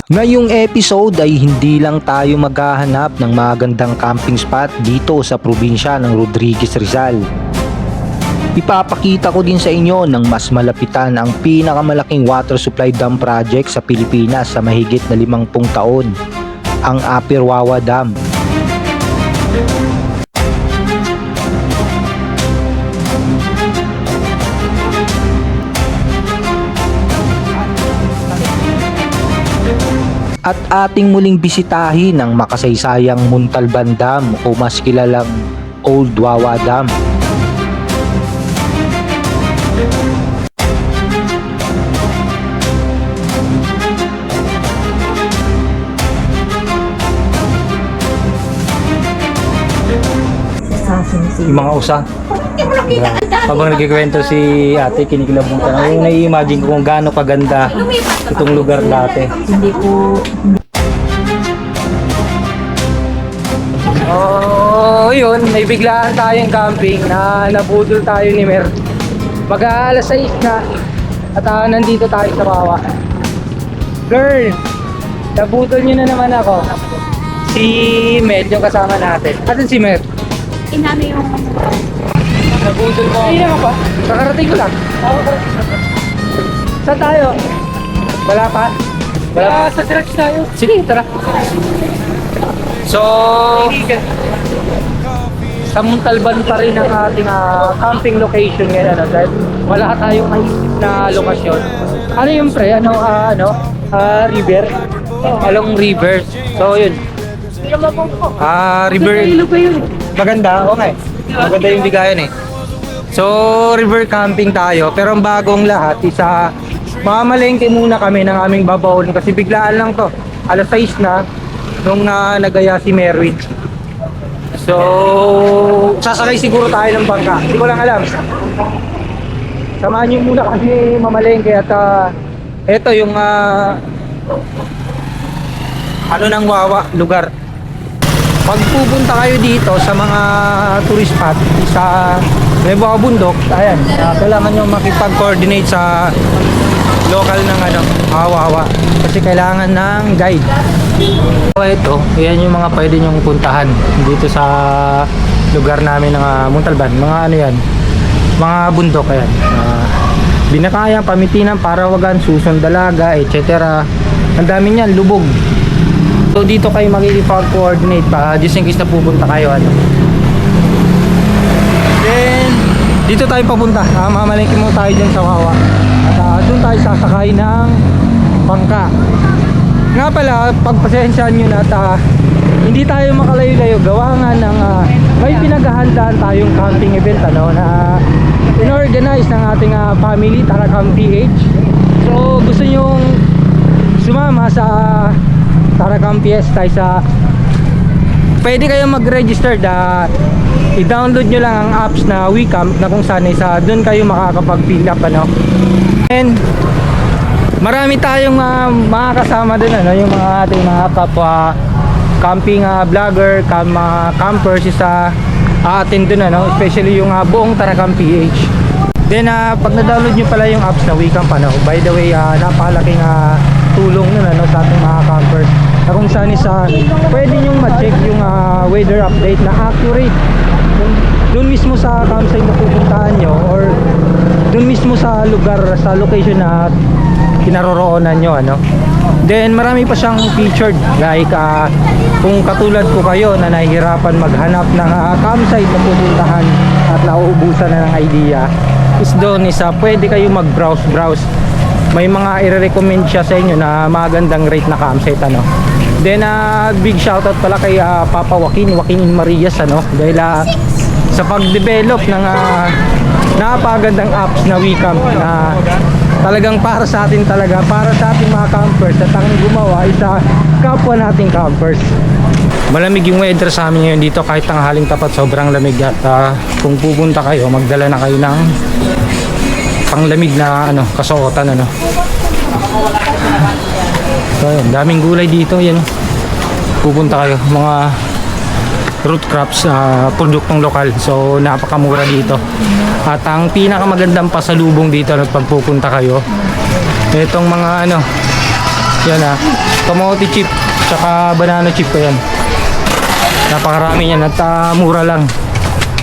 Ngayong episode ay hindi lang tayo maghahanap ng magandang camping spot dito sa probinsya ng Rodriguez, Rizal. Ipapakita ko din sa inyo ng mas malapitan ang pinakamalaking water supply dam project sa Pilipinas sa mahigit na 50 taon, ang Upper Wawa Dam. At ating muling bisitahin ang makasaysayang Montalban Dam o mas kilalang Old Wawa Dam. Yung mga usa. Habang nagkikwento si ate, kinikilabutan ako. Nai-imagine ko kung gaano kaganda itong lugar dati. Hindi po. Oh, yun, may biglaan tayong camping na nabudol tayo ni Mer. Mag-aalas 6 na at nandito tayo sa Wawa. Girl, nabudol nyo na naman ako. Si Med, yung kasama natin. Asan si Mer? Inano yung... Nabudol ko. Hindi naman pa. Kakarating ko lang. Saan tayo? Wala pa? Wala pa? Sa church tayo. Sige, tara. So, sa Montalban pa rin ang ating camping location ngayon, ano, dahil wala tayong maisip na lokasyon. Ano yung pre? River? Along river. So, yun. River. Maganda, okay. Maganda yung bigayan eh. So, river camping tayo. Pero ang bagong lahat, mamalengke muna kami ng aming babawon kasi biglaan lang to. Alas 6 na nung nagaya si Merwin. So, sasakay siguro tayo ng bangka. Hindi ko lang alam. Samahan niyo muna kasi mamalengke at ito yung ng Wawa lugar. Pag pupunta kayo dito sa mga tourist spot sa Nueva Bundok, ayan, kailangan nyo makipag-coordinate sa local ng Wawa kasi kailangan ng guide. So ito, ayan yung mga pwede nyong puntahan dito sa lugar namin ng Montalban. Mga ano yan, mga bundok, ayan. Binakayan, Pamitinan, Parawagan, Susun, Dalaga, etc. Ang dami niyan, lubog. So dito kayo makikipag-coordinate pa just in case na pupunta kayo Then dito tayo papunta. Mamalengke mo tayo dyan sa Wawa. At doon tayo sasakay ng bangka. Nga pala, pagpasensyahan nyo na at hindi tayo makalayo-layo. Gawa nga ng may pinaghahandaan tayong camping event na in-organize ng ating family, Tarakam PH. So gusto nyong sumama sa Tarakam Fiesta pwede kayong mag-register i-download nyo lang ang apps na WeCamp na kung saan doon kayo makakapag-fill up and marami tayong mga kasama doon yung mga ating mga kapwa camping vlogger, campers atin doon especially yung buong Tarakam PH. Then pag na-download nyo pala yung apps na WeCamp by the way napakalaking tulong nun sa ating mga campers na kung saan pwede nyong ma-check yung weather update na accurate doon mismo sa campsite na pupuntahan nyo or doon mismo sa lugar, sa location na kinaroroonan nyo Then marami pa siyang featured like kung katulad ko kayo na nahihirapan maghanap ng campsite na pupuntahan at nauubusan na ng idea doon pwede kayo mag-browse. May mga i-recommend siya sa inyo na magandang rate na campsite Then big shoutout pala kay Papa Joaquin Marias dahil sa pag-develop ng napakagandang apps na WeCamp na talagang para sa atin para sa ating mga campers at ang gumawa kapwa nating campers. Malamig yung weather sa amin ngayon dito kahit tanghaling tapat, sobrang lamig at kung pupunta kayo magdala na kayo ng panglamig na kasuotan So yun, daming gulay dito yan. Pupunta kayo mga root crops, produktong lokal. So napakamura dito. At ang pinakamagandang pasalubong dito pag pupunta kayo, itong mga Yan kamote chip, tsaka banana chip pa yan. Napakarami yan at mura lang.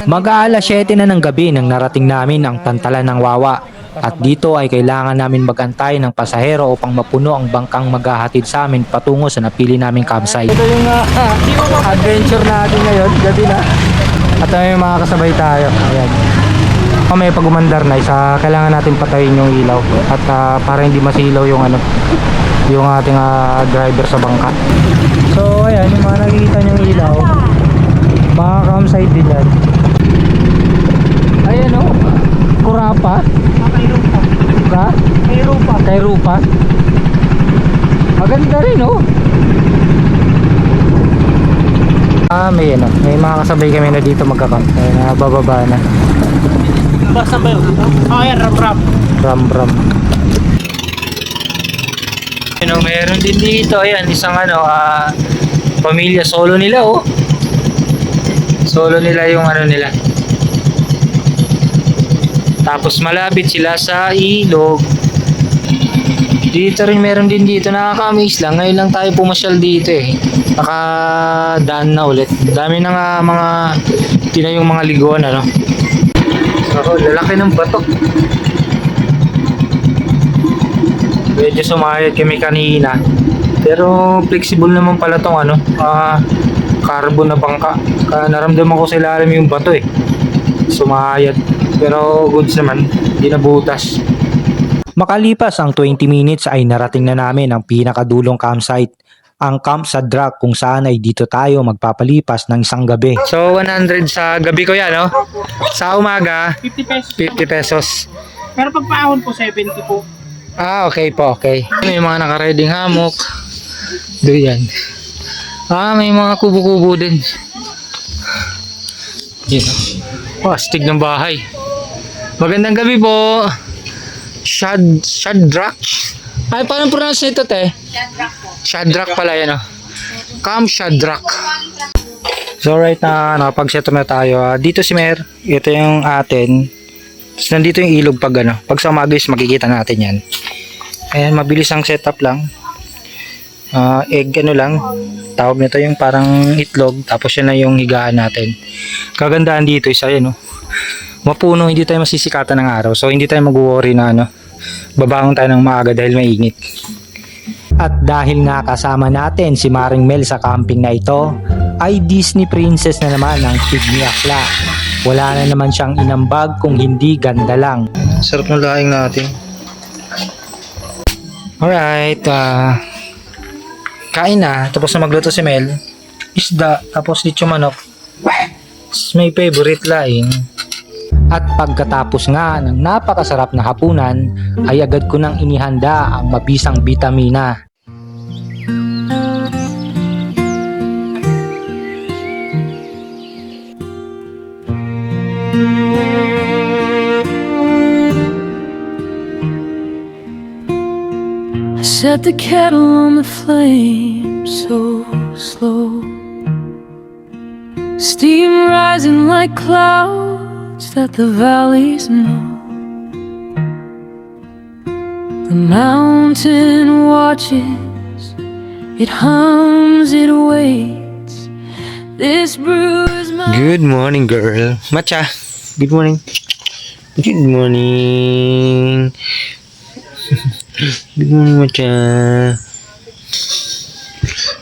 Mag-aalas 7 na ng gabi nang narating namin ang pantalan ng Wawa. At dito ay kailangan namin magantay ng pasahero upang mapuno ang bangkang maghahatid sa amin patungo sa napili naming campsite. Ito yung adventure natin ngayon, gabi na. At may mga kasabay tayo. Ayan. May pag-umandar na kailangan natin patayin yung ilaw at para hindi masilaw yung yung ating driver sa bangka. So ayan, yung mga nakikita nyong ilaw, mga campsite din yan. Ayan Kurapa. Kay Rupa. Maganda rin may mga kasabay kami na dito magkakamp. Ayan, bababa na. Basta ba yun? Ayan, ram. Meron din dito, ayan, isang pamilya, solo nila solo nila yung nila. Tapos malapit sila sa ilog. Dito rin meron din dito, nakaka-amaze lang. Ngayon lang tayo pumasyal dito nakadaan na ulit. Dami na nga mga tinayong mga liguan So, lalaki ng bato. Medyo sumayad kami kanina. Pero flexible naman pala tong carbon na bangka. Kaya naramdaman ko sa ilalim yung bato sumayad. Pero goods naman, hindi nabutas. Makalipas ang 20 minutes ay narating na namin ang pinakadulong campsite, ang Camp Sadrak, kung saan ay dito tayo magpapalipas ng isang gabi. So 100 sa gabi ko yan Sa umaga 50 pesos. 50 pesos. Pero pag paahon po, 70 po. Okay po, okay. May mga nakareding hammock. Doon yan. May mga kubo-kubo din. Yan. Astig ng bahay. Magandang gabi po. Shadrach. Ay, paano pronounce nito, te? Shadrach pala yan Camp Shadrach. So right na nakapag-set up na tayo. Dito si Mer. Ito yung atin. Tapos nandito yung ilog pag sa umaga is makikita natin yan. Ayan, mabilis ang setup lang. Egg lang. Tawag nito yung parang itlog. Tapos yan na yung higaan natin. Kagandaan dito is ayan mapuno, hindi tayo masisikatan ng araw. So hindi tayo mag-worry na babangon tayo ng maaga dahil mainit. At dahil nga kasama natin si Maring Mel sa camping na ito, ay Disney princess na naman ang Pigni Akla. Wala na naman siyang inambag kung hindi ganda lang. Sarap ng laing natin. Alright, kain na. Tapos na magluto si Mel. Isda, tapos lechon manok. May favorite laing. At pagkatapos nga ng napakasarap na hapunan, ay agad ko nang inihanda ang mabisang bitamina. I set the kettle on the flame so slow, steam rising like clouds that the valleys know. The mountain watches, it hums, it waits. This bruise my Good morning, girl. Matcha. Good morning. Good morning. Good morning, Matcha.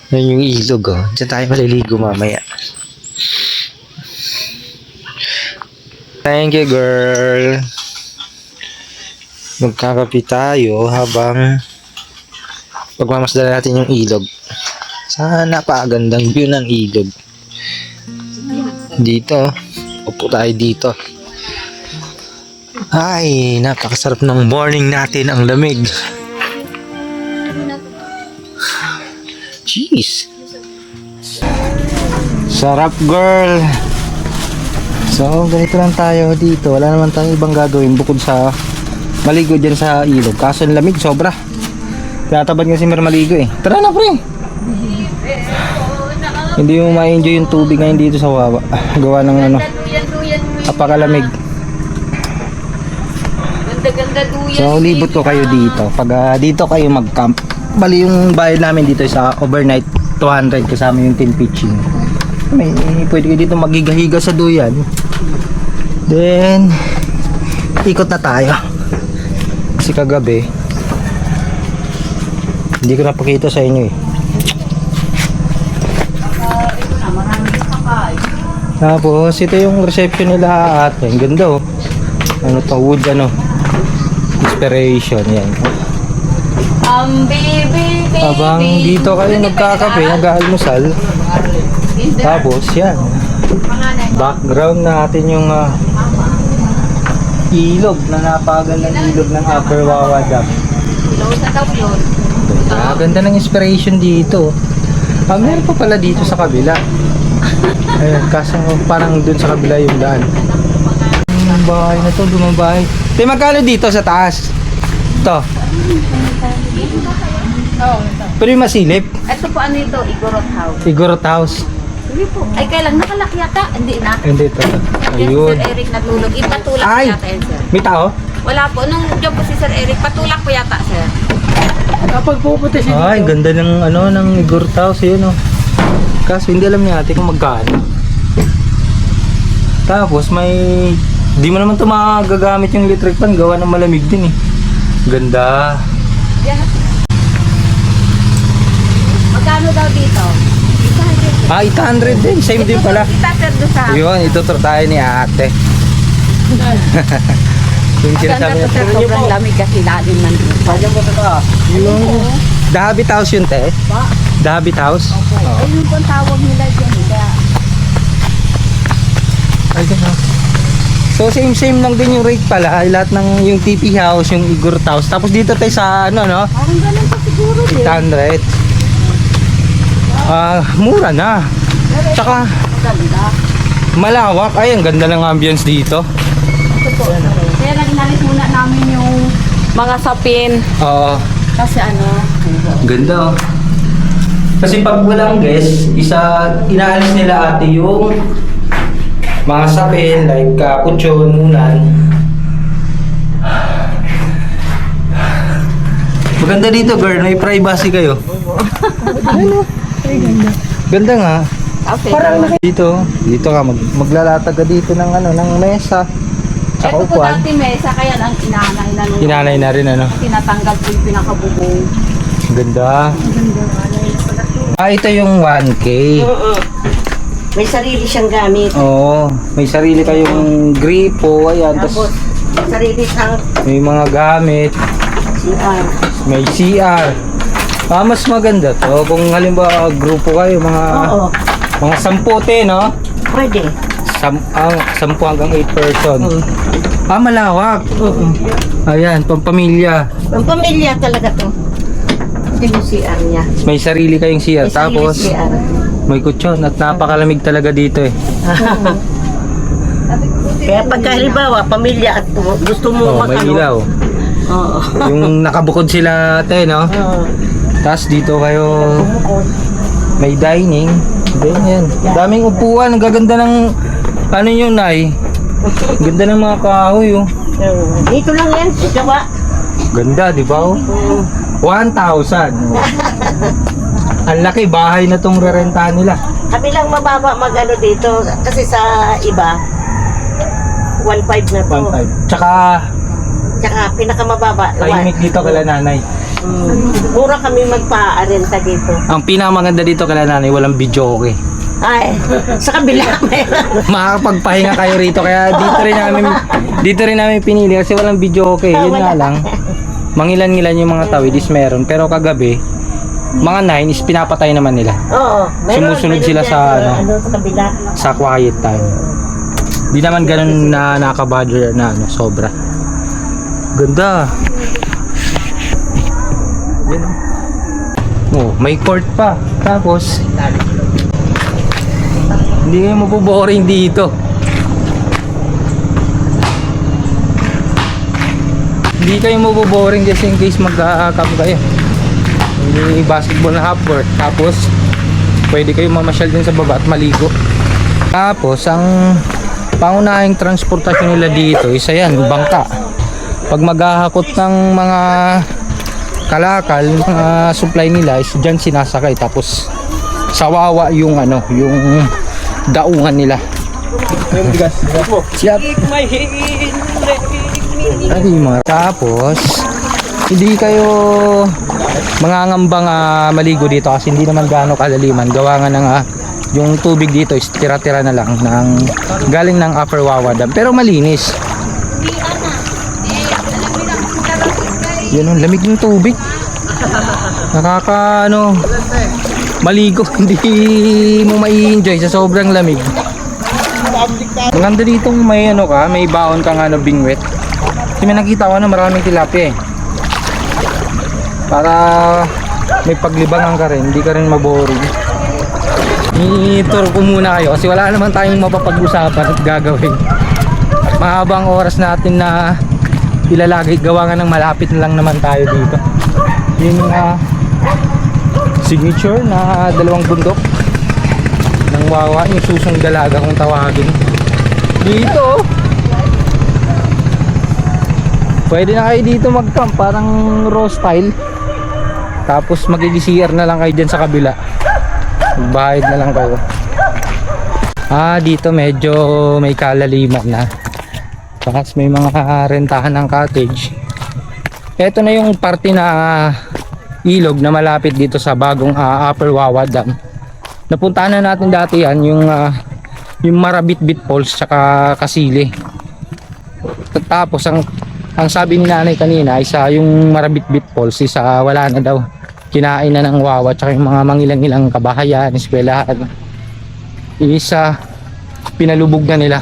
Yan yung ilog, Diyan tayo maliligo mamaya. Thank you, girl. Magkakapi tayo habang pagmamasdan natin yung ilog. Sana napakagandang view ng ilog. Dito. Upo tayo dito. Ay, napakasarap ng morning natin. Ang lamig. Jeez. Sarap, girl. So, ganito lang tayo dito. Wala naman tayong ibang gagawin bukod sa maligo dyan sa ilog. Kaso ang lamig, sobra. Tinatabad nga si Mer maligo Tara na, pre. Hindi mo ma-enjoy yung tubig ngayon dito sa Wawa. Gawa ng apakalamig. Ganda-ganda duyan. So, libot ko kayo dito. Pag dito kayo mag-camp, bali yung bayad namin dito sa overnight 200 kasama yung tin pitching. May pwede kayo dito magigahiga sa duyan. Then ikot na tayo. Kasi kagabi hindi ko napakita sa inyo eh. Tapos ito yung reception nila ate. Ang ganda oh. Ano to, wood ano. Inspiration yan. Baby, baby. Habang dito kayo nagkakape, nag-aalmusal. Tapos yan. Background natin yung ilog na napagandang ilog ng Upper Wawa Dam. Sa daw yun. Ganda ng inspiration dito. Meron pa pala dito sa kabila. Ayun, kaso parang dun sa kabila yung daan. Yung bahay na to, lumang bahay. Te, magkano dito sa taas? Ito. Pero yung masilip. Ito po ano ito, Igorot House. Igorot House. Hindi po. Ay, kailang nakalaki yata. Hindi na. Hindi ito. Yan si Ayun. Sir Eric natulog. Ipatulak Ay! yata yan, sir. May tao? Wala po. Nung job po si Sir Eric, patulak po yata, sir. Kapag pupunta siya dito. Ay, ganda ng ano ng Igorot House yun oh. Kaso hindi alam niya ate kung magkano. Tapos may di mo naman ito magagamit yung electric fan, gawa ng malamig din eh. Ganda. Yan. Magkano daw dito? 800 din, same din pala. Kita, sir, doon sa... Yun, ituturo tayo ni ate. Yung sinasabi Maganda niya. po, sir. Sobrang lamig kasi lalim man dito. Yung The Habit House yun te. The Habit House. Oo. Ayun po ang tawag nila dyan. Kaya... Ay, ganun. So same lang din yung rate pala, lahat ng yung TP House, yung Igorot House. Tapos dito tayo sa ano no, Parang ganun pa siguro din. 800. Mura na. Tsaka Maganda. malawak. Ay, ang ganda ng ambience dito. Ito po. Kaya naginalis muna namin yung mga sapin. Oo. Kasi ano, Ganda oh. Kasi pag walang guest, inaalis nila ate yung mga sapin like kutsyon, unan. Maganda dito girl, may privacy kayo. Ganda nga. okay. Dito ka maglalatag ka dito ng ano, ng mesa. Tsaka Ito po upuan. dati mesa, kaya lang inanay na nung Inanay na rin ano. tinatanggal po yung pinakabubong. Ganda. Ito yung 1K. May sarili siyang gamit. Oo, may sarili kayong gripo, ayan, Tapos, tapos sarili siyang may mga gamit, CR. may CR. Mas maganda to kung halimbawa grupo kayo, Oo, mga 10 no? pwede. 10 hanggang 8 person. Malawak. Ayan, pampamilya. Ang pamilya talaga to. Ito yung CR niya. May sarili kayong CR. May sarili Tapos, CR. may kutsyon at napakalamig talaga dito eh. Kaya pagka halimbawa, pamilya at gusto mo May ilaw. Oo. Yung nakabukod sila ate, no? Oo. Tapos dito kayo may dining. Then yan. Daming upuan. Ang gaganda ng ano yung nai. Ganda ng mga kahoy oh. Dito lang yan. Ito ba? Ganda, di ba oh? 1,000. Ang laki bahay na tong rerentahan nila. Kami lang mababa mag-ano dito. Kasi sa iba, 1.5 na to. 1,500. Tsaka Tsaka pinakamababa, tahimik dito kala nanay. Mura kami magpa-arenta dito. Ang pinakamaganda dito kala nanay, walang video okay. Ay, sa kabila meron. Makakapagpahinga kayo rito kaya dito rin namin pinili kasi walang video okay. Yun nga lang. Mangilan-ngilan yung mga tawid is meron pero kagabi mga 9 is pinapatay naman nila Oo, Sumusunod sila dyan, sa ano? sa kabila. sa quiet time. Di naman ganun na nakabother na ano, sobra. Ganda. Yan. Oh, may court pa. Tapos hindi kayo maboboring dito. Hindi kayo maboboring just in case magka-camp kayo. May basketball na half court. Tapos pwede kayo mamasyal din sa baba at maligo. Tapos ang pangunahing transportasyon nila dito isa yan, bangka. Pag maghahakot ng mga kalakal, mga supply nila is dyan sinasakay, tapos sa Wawa yung yung daungan nila. Tapos hindi kayo mangangambang maligo dito kasi hindi naman gaano kalaliman, gawa nga ng yung tubig dito is tira-tira na lang ng galing ng Upper Wawa Dam, pero malinis. Yun ang lamig ng tubig, nakaka maligo hindi mo mai-enjoy sa sobrang lamig. Maganda ditong may may baon kang bingwit. Kasi may nakita ko maraming tilapia para may paglibangan ka rin, hindi ka rin maboring. I-tour ko muna kayo kasi wala naman tayong mapapag-usapan at gagawin. Mahabang oras natin na ilalagay, gawa nga ng malapit na lang naman tayo dito. Yun yung signature na dalawang bundok ng Wawa, yung Susong Dalaga kung tawagin. Dito pwede na kayo dito mag-camp, parang raw style. Tapos mag-CR na lang kayo dyan sa kabila, magbahid na lang kayo. Dito medyo may kalaliman na, tapos may mga rentahan ng cottage. Ito na yung parte na ilog na malapit dito sa bagong Upper Wawa Dam. Napuntahan na natin dati yan, yung Marabitbit Falls tsaka Kasili. Tapos ang sabi ni nanay kanina is yung Marabitbit Falls is wala na daw, kinain na ng Wawa tsaka yung mga mangilang-ilang kabahayan, eskwelahan is pinalubog na nila.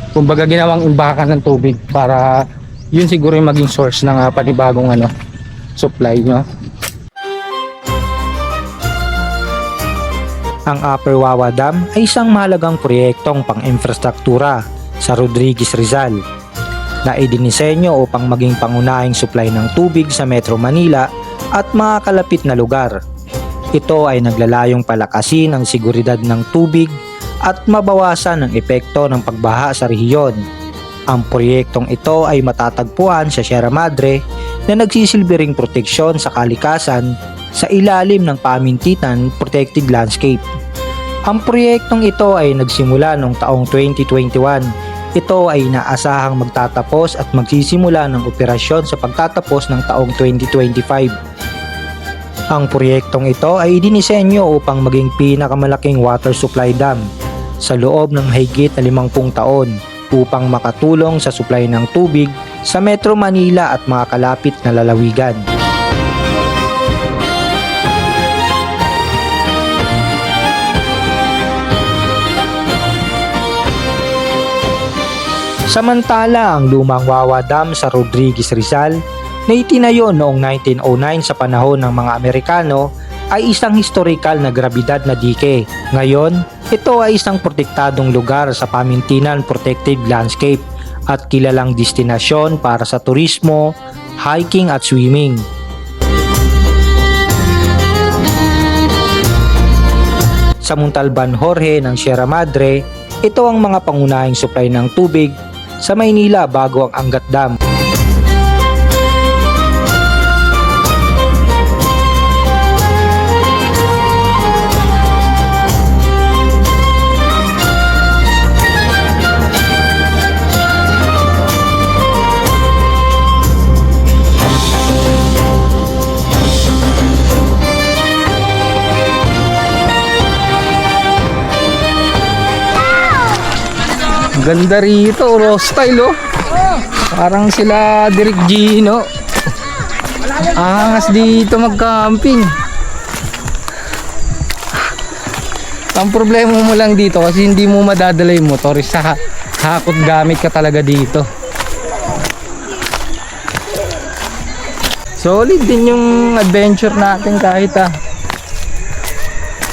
Kumbaga ginawang imbakan ng tubig para yun siguro yung maging source ng panibagong supply, no? Ang Upper Wawa Dam ay isang mahalagang proyektong pang-infrastruktura sa Rodriguez, Rizal na idinisenyo upang maging pangunahing supply ng tubig sa Metro Manila at mga kalapit na lugar. Ito ay naglalayong palakasin ang seguridad ng tubig at mabawasan ang epekto ng pagbaha sa rehiyon. Ang proyektong ito ay matatagpuan sa Sierra Madre na nagsisilbi ring proteksyon sa kalikasan sa ilalim ng Pamintitan Protected Landscape. Ang proyektong ito ay nagsimula noong taong 2021. Ito ay inaasahang magtatapos at magsisimula ng operasyon sa pagtatapos ng taong 2025. Ang proyektong ito ay dinisenyo upang maging pinakamalaking water supply dam sa loob ng mahigit na 50 taon upang makatulong sa supply ng tubig sa Metro Manila at mga kalapit na lalawigan. Samantala, ang lumang Wawa Dam sa Rodriguez, Rizal na itinayo noong 1909 sa panahon ng mga Amerikano ay isang historikal na grabidad na dike. Ngayon, ito ay isang protektadong lugar sa Pamintinan Protected Landscape at kilalang destinasyon para sa turismo, hiking at swimming. Sa Montalban Jorge ng Sierra Madre, ito ang mga pangunahing supply ng tubig sa Maynila bago ang Angat Dam. Ganda rito, raw style parang sila Direk Gino. Angas dito mag-camping. Ang problema mo lang dito kasi hindi mo madadala yung motor, sa hakot gamit ka talaga dito. Solid din yung adventure natin kahit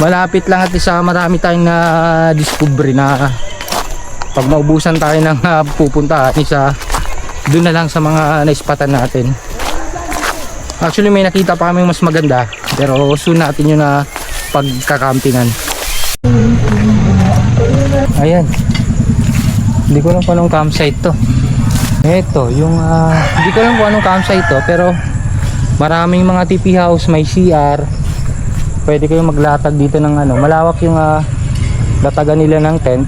malapit lang at marami tayong na discovery na pag maubusan tayo ng pupuntahan doon na lang sa mga naispatan natin. Actually may nakita pa kami mas maganda pero soon natin yun na pagkakampingan. Ayan, hindi ko alam kung anong campsite to. Ito yung hindi ko alam kung anong campsite to pero Maraming mga TP house, may CR. Pwede kayong maglatag dito ng ano, malawak yung latagan nila ng tent.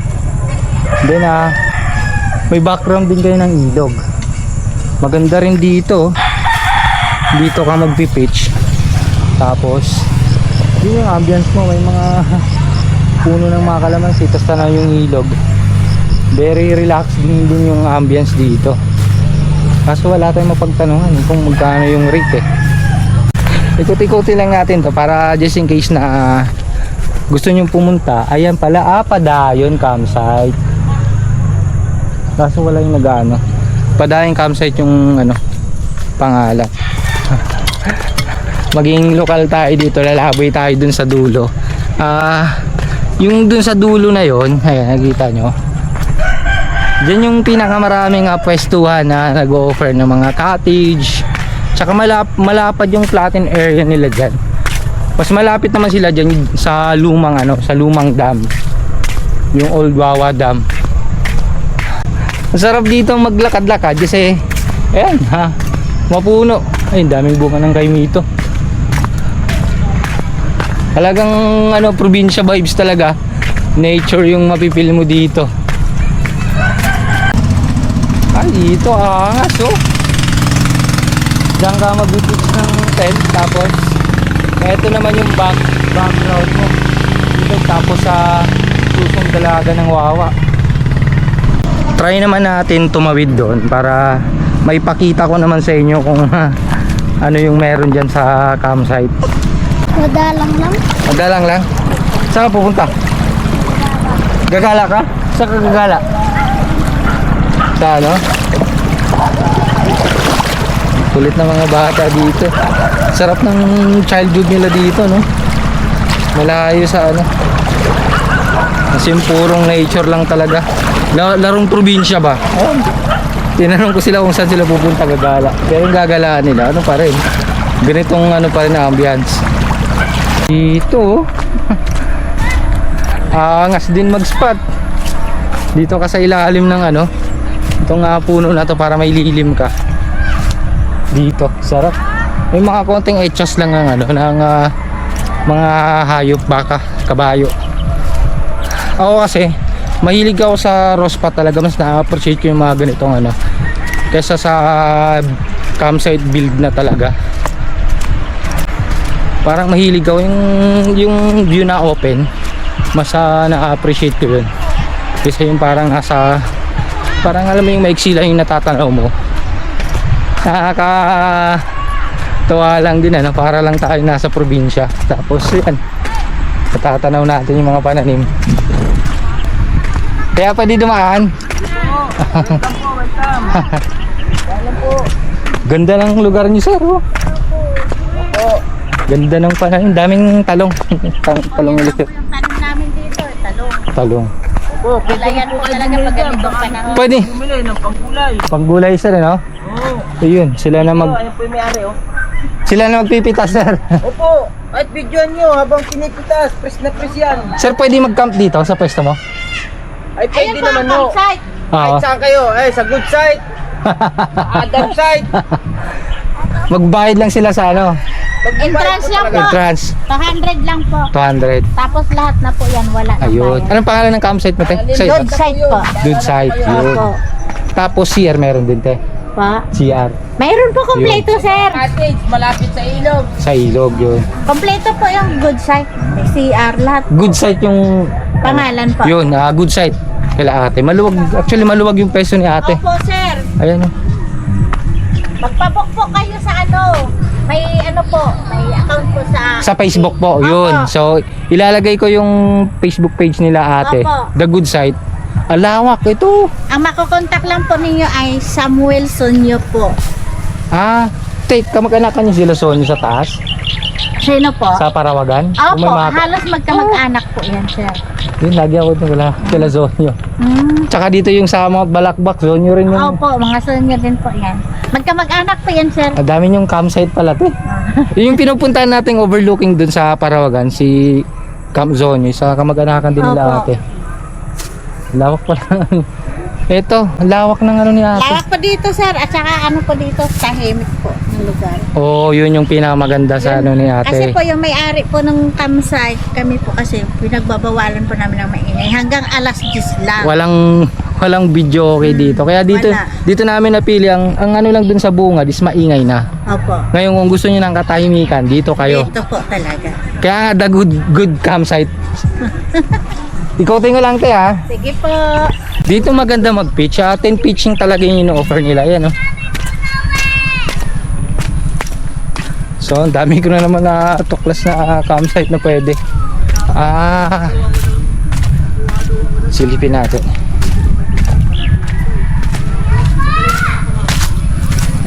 Then may background din kayo ng ilog. Maganda rin dito. Dito ka magpipitch. Tapos yun yung ambience mo, may mga puno ng mga kalamansi, tapos tanaw yung ilog. Very relaxing din yung ambience dito. Kaso wala tayong mapagtanungan kung magkano yung rate Ikot-ikuti lang natin to para just in case na gusto nyong pumunta. Ayan pala, Padayon campsite. Kaso wala yung nag-ano. Padayon campsite yung ano, pangalan. Maging lokal tayo dito, lalaboy tayo dun sa dulo. Yung dun sa dulo na yon, ayan, nakita nyo. Diyan yung pinakamaraming pwestuhan na nag-offer ng mga cottage. Tsaka malapad yung flatten area nila dyan. Mas malapit naman sila dyan sa lumang sa lumang dam. Yung Old Wawa Dam. Masarap dito maglakad-lakad kasi ayan mapuno. Ay, daming bunga ng kaimito. Talagang probinsya vibes talaga. Nature yung mapipil mo dito. Ay, dito angas Diyan ka mag-pitch ng tent, tapos eto naman yung background mo dito, tapos sa susong dalaga ng Wawa. Try naman natin tumawid doon para maipakita ko naman sa inyo kung ano yung meron dyan sa campsite. Madalang lang. Madalang lang? Saan ka pupunta? Gagala ka? Saan ka gagala? Sa ano? Kulit na mga bata dito. Sarap ng childhood nila dito, no? Malayo sa kasi purong nature lang talaga. Larong probinsya ba? Tinanong ko sila kung saan sila pupunta gagala. Pero yung gagalaan nila, pa rin. Ganitong pa rin na ambience. Dito angas din mag-spot. Dito ka sa ilalim ng itong puno na to para may lilim ka. Dito, sarap. May mga konting etchas lang ng mga hayop, baka, kabayo. Ako kasi mahilig ako sa raw spot talaga. Mas na-appreciate ko yung mga ganitong kesa sa campsite build na talaga. Parang mahilig ako yung view na open. Mas na-appreciate ko yun. Kasi yung parang parang alam mo yung maiksi lang yung natatanaw mo. Nakakatawa lang din para lang tayo nasa probinsya. Tapos yan, natatanaw natin yung mga pananim. Kaya pwede dumaan. Ganda ng lugar niyo, sir. Ganda ng pananim, daming talong. Talong ulit. Yung tanong namin dito, talong. Talong. Palayan po talaga pag ganitong panahon. Pwede. Bumili ng panggulay. Panggulay, sir, Ayun, sila na Ayun po yung may-ari, sila na magpipitas, sir. Opo, at videoan nyo habang pinipitas, press na press yan. Sir, pwede mag-camp dito sa pwesto mo? Ay, pwede Ayun po naman ang no. campsite. Oo. Kahit saan kayo, sa good side, Adam side. Magbayad lang sila sa Entrance lang po. entrance. 200 lang po. 200. Tapos lahat na po yan, wala na Ayun. bayad. Anong pangalan ng campsite mo, te? Good side po. Good site. Yun. Opo. Tapos CR meron din, te. Pa. CR. Mayroon po kompleto, sir. Cottage, malapit sa ilog. Sa ilog, yun. Kompleto po yung good site. CR, lahat. Good site yung Pangalan po. yun, good site. Kila ate. Maluwag, actually maluwag yung peso ni ate. Opo, sir. Ayan Magpabook po kayo sa may may account po Sa Facebook po, yun. Opo. So, ilalagay ko yung Facebook page nila ate. Opo. The Good Site. Alawak, ito. Ang makokontak lang po ninyo ay Samuel Sonyo po. Kamag-anakan niyo sila Sonyo sa taas? Sino po? Sa Parawagan? O Opo, may mga- halos magkamag-anak po yan, sir. Yun, lagi ako ito kila Sonyo. Tsaka dito yung sa mga balakbak, Sonyo rin yung... Opo, mga Sonyo din po yan. Magkamag-anak po yan, sir. Ang dami yung campsite pala to. Yung pinupuntahan nating overlooking dun sa Parawagan, si Camp Zonyo, sa kamag-anakan din nila Opo. ate. Lawak pala. Ito, lawak ng ano ni ate. Lawak po dito, sir. At saka ano po dito, tahimik po ng lugar. Oo, yun yung pinakamaganda sa ano ni Kasi ate. po yung may-ari po ng campsite, kami po kasi pinagbabawalan po namin ng maingay. Hanggang alas 10 lang. Walang video okay dito. Kaya dito Wala. dito namin napili ang ano lang dun sa bungad is maingay na. Opo. Ngayon kung gusto niyo ng katahimikan, dito kayo. Dito po talaga. Kaya the good campsite. Ikaw tingin lang te ha. Sige po. Dito maganda mag-pitch. 10 pitching talaga yung ino-offer nila. Ayan, oh. So, ang dami ko na naman na tuklas na campsite na pwede. Silipin natin.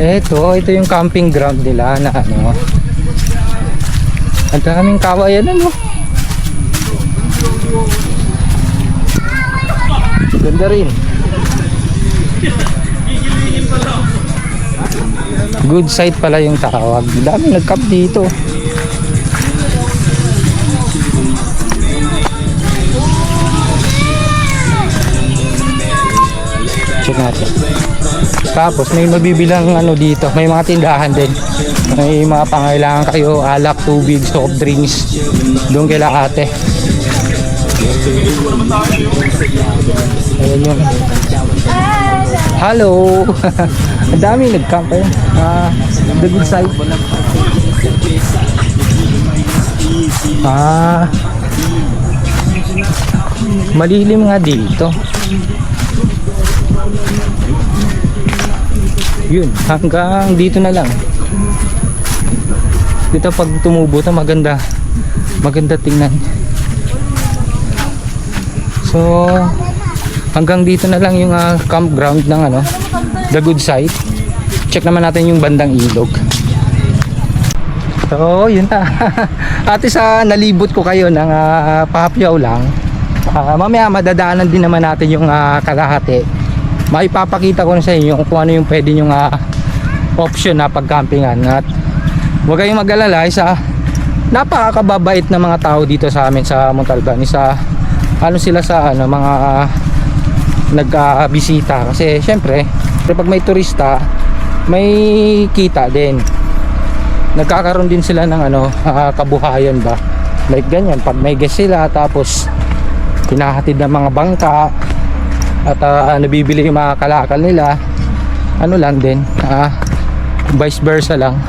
Ito yung camping ground nila na ano. Ang daming kawayan ano. Ganda rin. Good site pala yung tawag. Dami nag-camp dito. Check natin. Tapos may mabibilang ano dito. May mga tindahan din. May mga pangailangan kayo. Alak, tubig, soft drinks. Doon kila ate. Ayan yung hello. Ang dami nag-camp eh. The good side. Malilim nga dito. Yun, hanggang dito na lang. Dito pag tumubo ito maganda. Maganda tingnan. So hanggang dito na lang yung campground ng ano, the good site. Check naman natin yung bandang ilog. So yun na. Ate sa nalibot ko kayo ng papyaw lang. Mamaya madadaanan din naman natin yung kalahati. Maipapakita ko na sa inyo kung ano yung pwede yung option na pagcampingan. At huwag kayong mag-alala sa napakakababait na mga tao dito sa amin sa Montalban. Sa ano sila sa ano mga nagbisita kasi syempre pag may turista may kita din, nagkakaroon din sila ng ano kabuhayan ba, like ganyan pag may guest sila tapos pinahatid ng mga bangka at nabibili yung mga kalakal nila, ano lang din vice versa lang.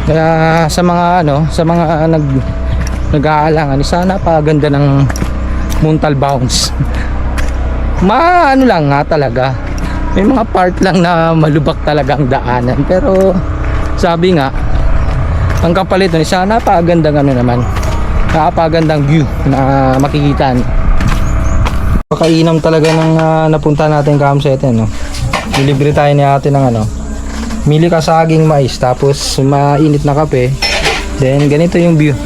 Kaya sa mga ano sa mga nag-aalangan sana paganda ng Montalbounce. Ano lang nga talaga. May mga part lang na malubak talagang daanan. Pero sabi nga, ang kapalit nun, sana napakagandang ano naman. Napakagandang view na makikita. Pakainam talaga ng napunta natin campsite. No? Nilibre tayo ni ate ng ano. Mili ka saging mais tapos mainit na kape. Then ganito yung view.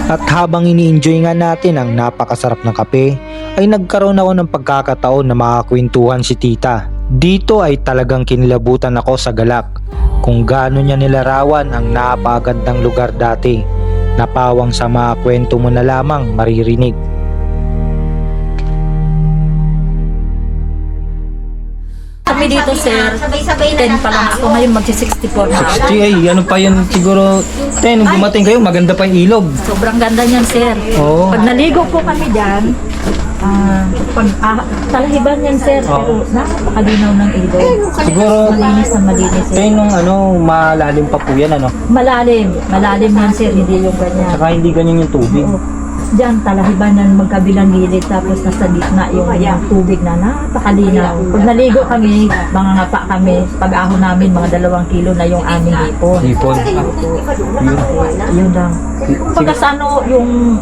At habang ini-enjoy nga natin ang napakasarap na kape, ay nagkaroon ako ng pagkakataon na makakwentuhan si tita. Dito ay talagang kinilabutan ako sa galak kung gaano niya nilarawan ang napakagandang lugar dati. Napawang sa mga kwento mo na lamang maririnig. Kami dito, sir, 10 pa lang ako. Ngayon magsi-64 na ako. Ay, ano pa yun siguro 10 nung dumating kayo, maganda pa yung ilog. Sobrang ganda niyan, sir. Oo. Pag naligo po kami dyan, talahiban yan, sir. Pero napakalinaw ng ilog. Siguro Malinis na malinis. Sir. 10 nung ano, malalim pa po yan ano. Malalim yan, sir. Hindi yung ganyan. Saka hindi ganyan yung tubig. Oo. Diyan, talahiban yan magkabilang gilid. Tapos nasa gitna yung tubig na napakalinaw. Pag naligo kami, mga ngapa kami. Pag-ahon namin, mga 2 kilo na yung aming hipon. Hipon. Yun lang. Pagka sa ano, yung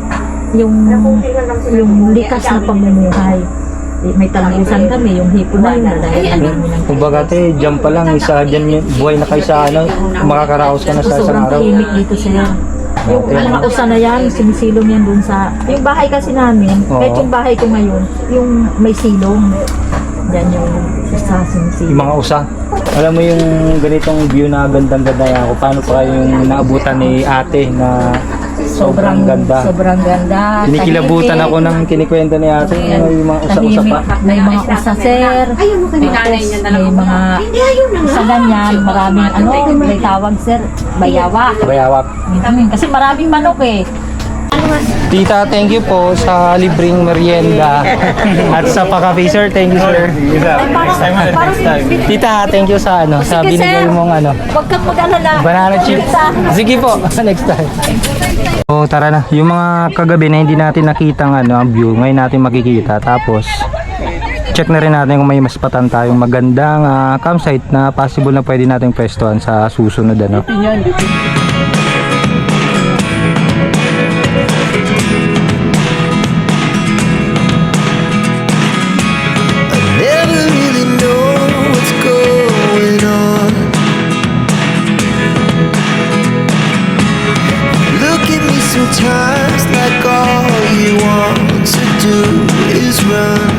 likas na pamumuhay. May talagusan kami, yung hipon na yun. Kumbaga te, dyan pa lang, isa dyan buhay na kayo sa ano, makakaraos ka na sa isang Sobrang araw. tahimik dito sir. Yung mga usa na yan, sinisilong yan dun sa... Yung bahay kasi namin, Oo. kahit yung bahay ko ngayon, yung may silong. Diyan yung usa sinisilong. Yung mga usa. Alam mo yung ganitong view na gandang-ganda yan ako, paano pa yung naabutan ni ate na sobrang ganda. Sobrang ganda. Kinikilabutan Tahimik. ako ng kinikwento ni ate. May mga usap-usap pa. Tahimik. May mga usa, sir. Tapos may mga sa ganyan, maraming may tawag, sir, bayawak. Bayawak. Kasi maraming manok eh. Tita, thank you po sa libreng merienda at sa pakape, sir. Thank you, sir. Tita, thank you sa sa Sige, binigay sir. mong Huwag kang mag-alala. banana chips. Sige po, next time. Oh, tara na. Yung mga kagabi na hindi natin nakitang ang view, ngayon natin makikita. Tapos check na rin natin kung may mas patan tayong magandang campsite na possible na pwede nating pwestuhan sa susunod Never really know what's going on. Look at me sometimes like all you want to do is run.